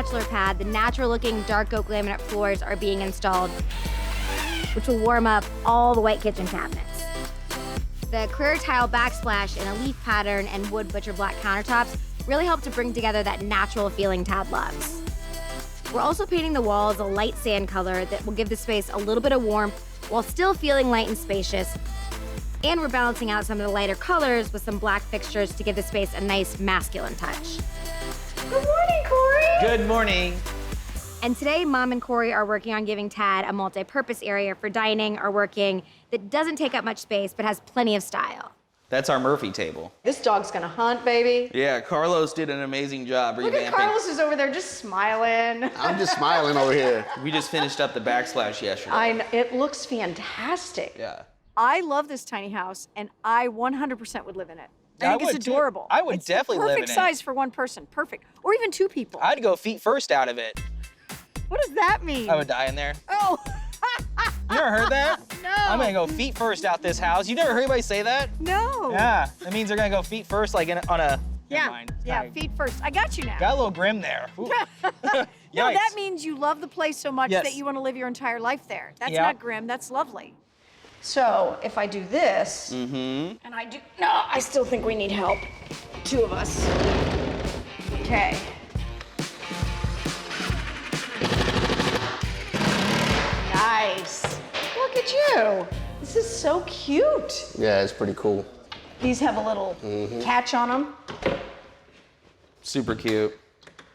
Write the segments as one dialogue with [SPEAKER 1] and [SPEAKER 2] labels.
[SPEAKER 1] bachelor pad, the natural-looking dark oak laminate floors are being installed, which will warm up all the white kitchen cabinets. The clear tile backsplash in a leaf pattern and wood butcher black countertops really help to bring together that natural feeling Tad loves. We're also painting the walls a light sand color that will give the space a little bit of warmth while still feeling light and spacious. And we're balancing out some of the lighter colors with some black fixtures to give the space a nice masculine touch.
[SPEAKER 2] Good morning, Corey.
[SPEAKER 3] Good morning.
[SPEAKER 1] And today, Mom and Corey are working on giving Tad a multi-purpose area for dining or working that doesn't take up much space but has plenty of style.
[SPEAKER 3] That's our Murphy table.
[SPEAKER 2] This dog's gonna hunt, baby.
[SPEAKER 3] Yeah, Carlos did an amazing job revamping.
[SPEAKER 2] Look at Carlos is over there just smiling.
[SPEAKER 4] I'm just smiling over here.
[SPEAKER 3] We just finished up the backsplash yesterday.
[SPEAKER 2] It looks fantastic.
[SPEAKER 3] Yeah.
[SPEAKER 5] I love this tiny house, and I 100% would live in it. I think it's adorable.
[SPEAKER 3] I would definitely live in it.
[SPEAKER 5] Perfect size for one person, perfect. Or even two people.
[SPEAKER 3] I'd go feet first out of it.
[SPEAKER 5] What does that mean?
[SPEAKER 3] I would die in there.
[SPEAKER 5] Oh.
[SPEAKER 3] You ever heard that?
[SPEAKER 5] No.
[SPEAKER 3] I'm gonna go feet first out this house. You never heard anybody say that?
[SPEAKER 5] No.
[SPEAKER 3] Yeah, that means they're gonna go feet first, like on a.
[SPEAKER 5] Yeah,
[SPEAKER 3] Never mind.
[SPEAKER 5] yeah,
[SPEAKER 3] Sorry.
[SPEAKER 5] feet first. I got you now.
[SPEAKER 3] Got a little grim there. Ooh.
[SPEAKER 5] No,
[SPEAKER 3] Yikes.
[SPEAKER 5] that means you love the place so much
[SPEAKER 3] Yes.
[SPEAKER 5] that you want to live your entire life there. That's
[SPEAKER 3] Yeah.
[SPEAKER 5] not grim, that's lovely.
[SPEAKER 2] So if I do this,
[SPEAKER 3] Mm-hmm.
[SPEAKER 2] and I do, no, I still think we need help. Two of us. Okay. Nice. Look at you. This is so cute.
[SPEAKER 4] Yeah, it's pretty cool.
[SPEAKER 2] These have a little catch on them.
[SPEAKER 3] Super cute.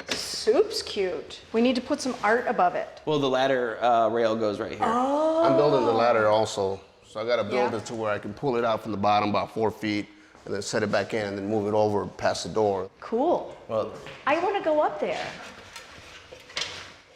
[SPEAKER 2] Soup's cute. We need to put some art above it.
[SPEAKER 3] Well, the ladder rail goes right here.
[SPEAKER 2] Oh.
[SPEAKER 4] I'm building the ladder also, so I gotta build
[SPEAKER 2] Yeah.
[SPEAKER 4] it to where I can pull it out from the bottom about 4 feet and then set it back in and then move it over past the door.
[SPEAKER 2] Cool.
[SPEAKER 3] Well,
[SPEAKER 2] I want to go up there.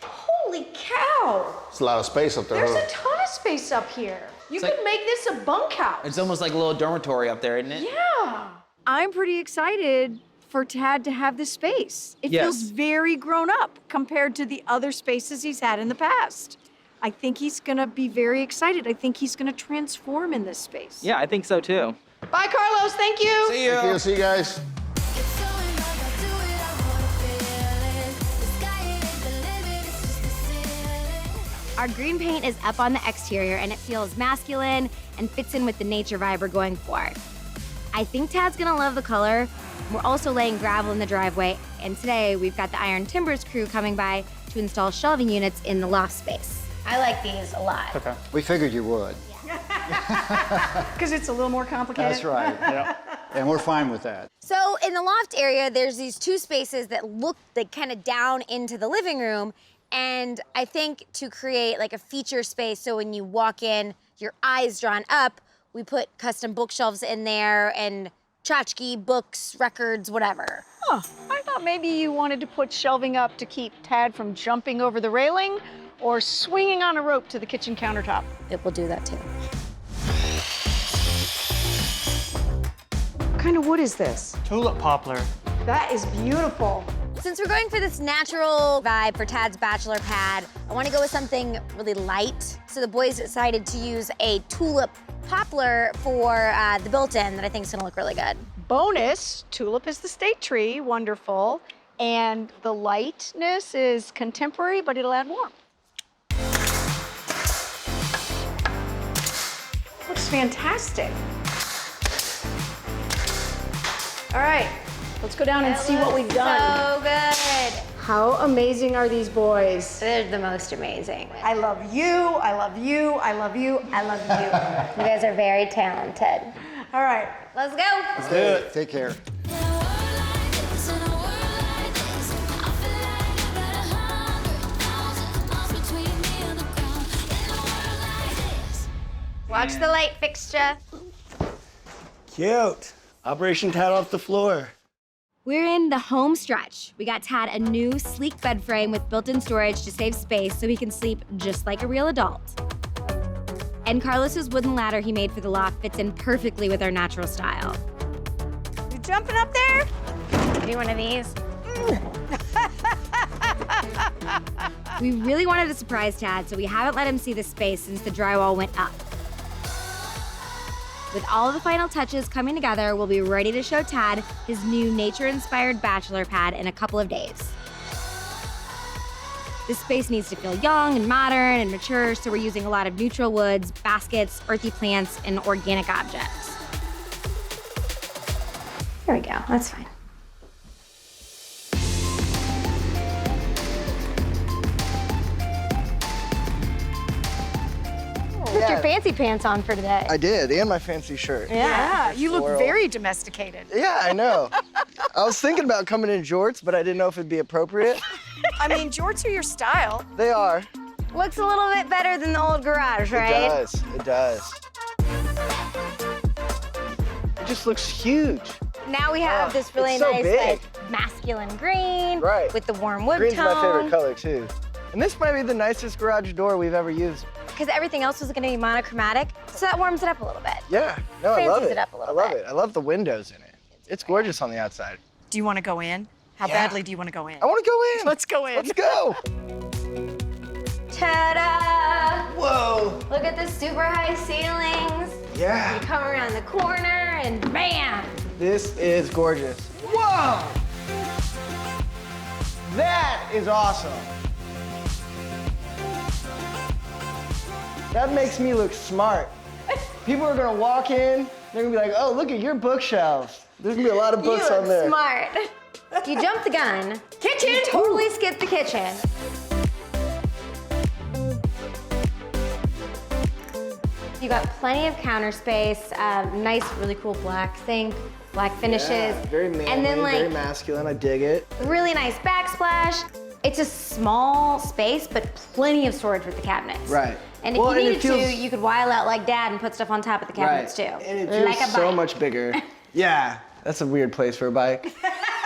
[SPEAKER 2] Holy cow!
[SPEAKER 4] It's a lot of space up there,
[SPEAKER 2] There's
[SPEAKER 4] huh?
[SPEAKER 2] a ton of space up here. You
[SPEAKER 3] It's
[SPEAKER 2] could
[SPEAKER 3] like-
[SPEAKER 2] make this a bunkhouse.
[SPEAKER 3] it's almost like a little dormitory up there, isn't it?
[SPEAKER 2] Yeah.
[SPEAKER 5] I'm pretty excited for Tad to have this space. It
[SPEAKER 3] Yes.
[SPEAKER 5] feels very grown up compared to the other spaces he's had in the past. I think he's gonna be very excited. I think he's gonna transform in this space.
[SPEAKER 3] Yeah, I think so too.
[SPEAKER 2] Bye, Carlos. Thank you.
[SPEAKER 3] See you.
[SPEAKER 4] Thank you. See you guys.
[SPEAKER 1] Our green paint is up on the exterior and it feels masculine and fits in with the nature vibe we're going for. I think Tad's gonna love the color. We're also laying gravel in the driveway, and today we've got the Iron Timbers crew coming by to install shelving units in the loft space. I like these a lot.
[SPEAKER 3] Okay.
[SPEAKER 6] We figured you would.
[SPEAKER 2] Because it's a little more complicated.
[SPEAKER 6] That's right. Yeah. And we're fine with that.
[SPEAKER 1] So in the loft area, there's these two spaces that look like kind of down into the living room. And I think to create like a feature space so when you walk in, your eyes drawn up, we put custom bookshelves in there and tchotchke, books, records, whatever.
[SPEAKER 5] Huh. I thought maybe you wanted to put shelving up to keep Tad from jumping over the railing or swinging on a rope to the kitchen countertop.
[SPEAKER 1] It will do that too.
[SPEAKER 2] What kind of wood is this?
[SPEAKER 7] Tulip poplar.
[SPEAKER 2] That is beautiful.
[SPEAKER 1] Since we're going for this natural vibe for Tad's bachelor pad, I want to go with something really light. So the boys decided to use a tulip poplar for the built-in that I think is gonna look really good.
[SPEAKER 5] Bonus, tulip is the state tree, wonderful. And the lightness is contemporary, but it'll add warmth.
[SPEAKER 2] Looks fantastic. All right, let's go down and see what we've done.
[SPEAKER 1] So good.
[SPEAKER 2] How amazing are these boys?
[SPEAKER 1] They're the most amazing.
[SPEAKER 2] I love you, I love you, I love you, I love you.
[SPEAKER 1] You guys are very talented.
[SPEAKER 2] All right.
[SPEAKER 1] Let's go.
[SPEAKER 3] Let's do it.
[SPEAKER 6] Take care.
[SPEAKER 1] Watch the light fixture.
[SPEAKER 7] Cute. Operation Tad off the floor.
[SPEAKER 1] We're in the home stretch. We got Tad a new sleek bed frame with built-in storage to save space so he can sleep just like a real adult. And Carlos's wooden ladder he made for the loft fits in perfectly with our natural style.
[SPEAKER 5] You jumping up there?
[SPEAKER 1] Do one of these. We really wanted to surprise Tad, so we haven't let him see the space since the drywall went up. With all the final touches coming together, we'll be ready to show Tad his new nature-inspired bachelor pad in a couple of days. This space needs to feel young and modern and mature, so we're using a lot of neutral woods, baskets, earthy plants, and organic objects. There we go, that's fine. Put your fancy pants on for today.
[SPEAKER 8] I did, and my fancy shirt.
[SPEAKER 5] Yeah, you look
[SPEAKER 8] Floral.
[SPEAKER 5] very domesticated.
[SPEAKER 8] Yeah, I know. I was thinking about coming in jorts, but I didn't know if it'd be appropriate.
[SPEAKER 5] I mean, jorts are your style.
[SPEAKER 8] They are.
[SPEAKER 1] Looks a little bit better than the old garage,
[SPEAKER 8] It
[SPEAKER 1] right?
[SPEAKER 8] does. It does. It just looks huge.
[SPEAKER 1] Now we have this really
[SPEAKER 8] it's so
[SPEAKER 1] nice,
[SPEAKER 8] big.
[SPEAKER 1] like, masculine green
[SPEAKER 8] Right.
[SPEAKER 1] with the warm wood
[SPEAKER 8] Green's
[SPEAKER 1] tone.
[SPEAKER 8] my favorite color too. And this might be the nicest garage door we've ever used.
[SPEAKER 1] Because everything else was gonna be monochromatic, so that warms it up a little bit.
[SPEAKER 8] Yeah, no, I love
[SPEAKER 1] Fancies
[SPEAKER 8] it.
[SPEAKER 1] it up a little
[SPEAKER 8] I love
[SPEAKER 1] bit.
[SPEAKER 8] it. I love the windows in it. It's gorgeous on the outside.
[SPEAKER 5] Do you want to go in? How
[SPEAKER 8] Yeah.
[SPEAKER 5] badly do you want to go in?
[SPEAKER 8] I want to go in.
[SPEAKER 5] Let's go in.
[SPEAKER 8] Let's go.
[SPEAKER 1] Ta-da!
[SPEAKER 8] Whoa.
[SPEAKER 1] Look at the super high ceilings.
[SPEAKER 8] Yeah.
[SPEAKER 1] You come around the corner and bam!
[SPEAKER 8] This is gorgeous. Whoa! That is awesome. That makes me look smart. People are gonna walk in, they're gonna be like, oh, look at your bookshelves. There's gonna be a lot of books
[SPEAKER 1] you
[SPEAKER 8] on
[SPEAKER 1] look
[SPEAKER 8] there.
[SPEAKER 1] smart. You jumped the gun. Kitchen! You totally skipped the kitchen. You got plenty of counter space, nice, really cool black sink, black finishes.
[SPEAKER 8] Yeah, very manly,
[SPEAKER 1] and then
[SPEAKER 8] very
[SPEAKER 1] like
[SPEAKER 8] masculine, I dig it.
[SPEAKER 1] really nice backsplash. It's a small space, but plenty of storage with the cabinets.
[SPEAKER 8] Right.
[SPEAKER 1] And if
[SPEAKER 8] Well,
[SPEAKER 1] you
[SPEAKER 8] and it
[SPEAKER 1] needed to,
[SPEAKER 8] feels-
[SPEAKER 1] you could while out like Dad and put stuff on top of the cabinets too.
[SPEAKER 8] And it feels
[SPEAKER 1] like a
[SPEAKER 8] so
[SPEAKER 1] bike.
[SPEAKER 8] much bigger. Yeah, that's a weird place for a bike.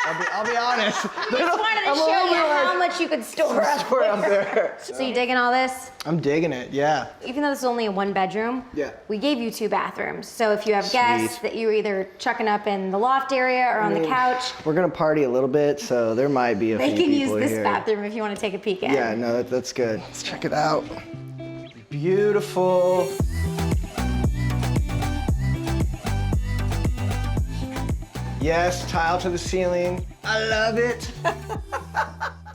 [SPEAKER 8] I'll be honest.
[SPEAKER 1] Just wanted to show you how much you could store up
[SPEAKER 8] Store up there.
[SPEAKER 1] So you digging all this?
[SPEAKER 8] I'm digging it, yeah.
[SPEAKER 1] Even though this is only a 1-bedroom,
[SPEAKER 8] Yeah.
[SPEAKER 1] we gave you 2 bathrooms. So if you have guests that you're either chucking up in the loft area or on the couch,
[SPEAKER 8] We're gonna party a little bit, so there might be a
[SPEAKER 1] they
[SPEAKER 8] few
[SPEAKER 1] can use
[SPEAKER 8] people
[SPEAKER 1] this
[SPEAKER 8] here.
[SPEAKER 1] bathroom if you want to take a peek in.
[SPEAKER 8] Yeah, no, that's good. Let's check it out. Beautiful. Yes, tile to the ceiling. I love it.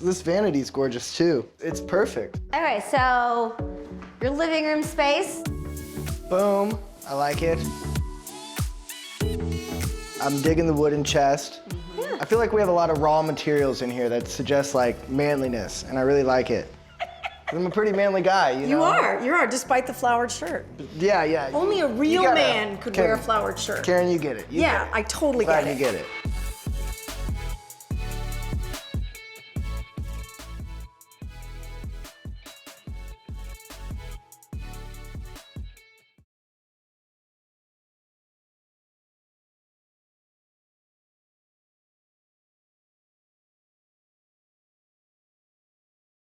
[SPEAKER 8] This vanity's gorgeous too. It's perfect.
[SPEAKER 1] Okay, so your living room space.
[SPEAKER 8] Boom. I like it. I'm digging the wooden chest. I feel like we have a lot of raw materials in here that suggest like manliness, and I really like it. I'm a pretty manly guy, you know?
[SPEAKER 5] You are, despite the flowered shirt.
[SPEAKER 8] Yeah, yeah.
[SPEAKER 5] Only a real
[SPEAKER 8] You gotta-
[SPEAKER 5] man could wear a flowered shirt.
[SPEAKER 8] Karen, you get it. You
[SPEAKER 5] Yeah,
[SPEAKER 8] get it.
[SPEAKER 5] I totally
[SPEAKER 8] Glad
[SPEAKER 5] get it.
[SPEAKER 8] you get it.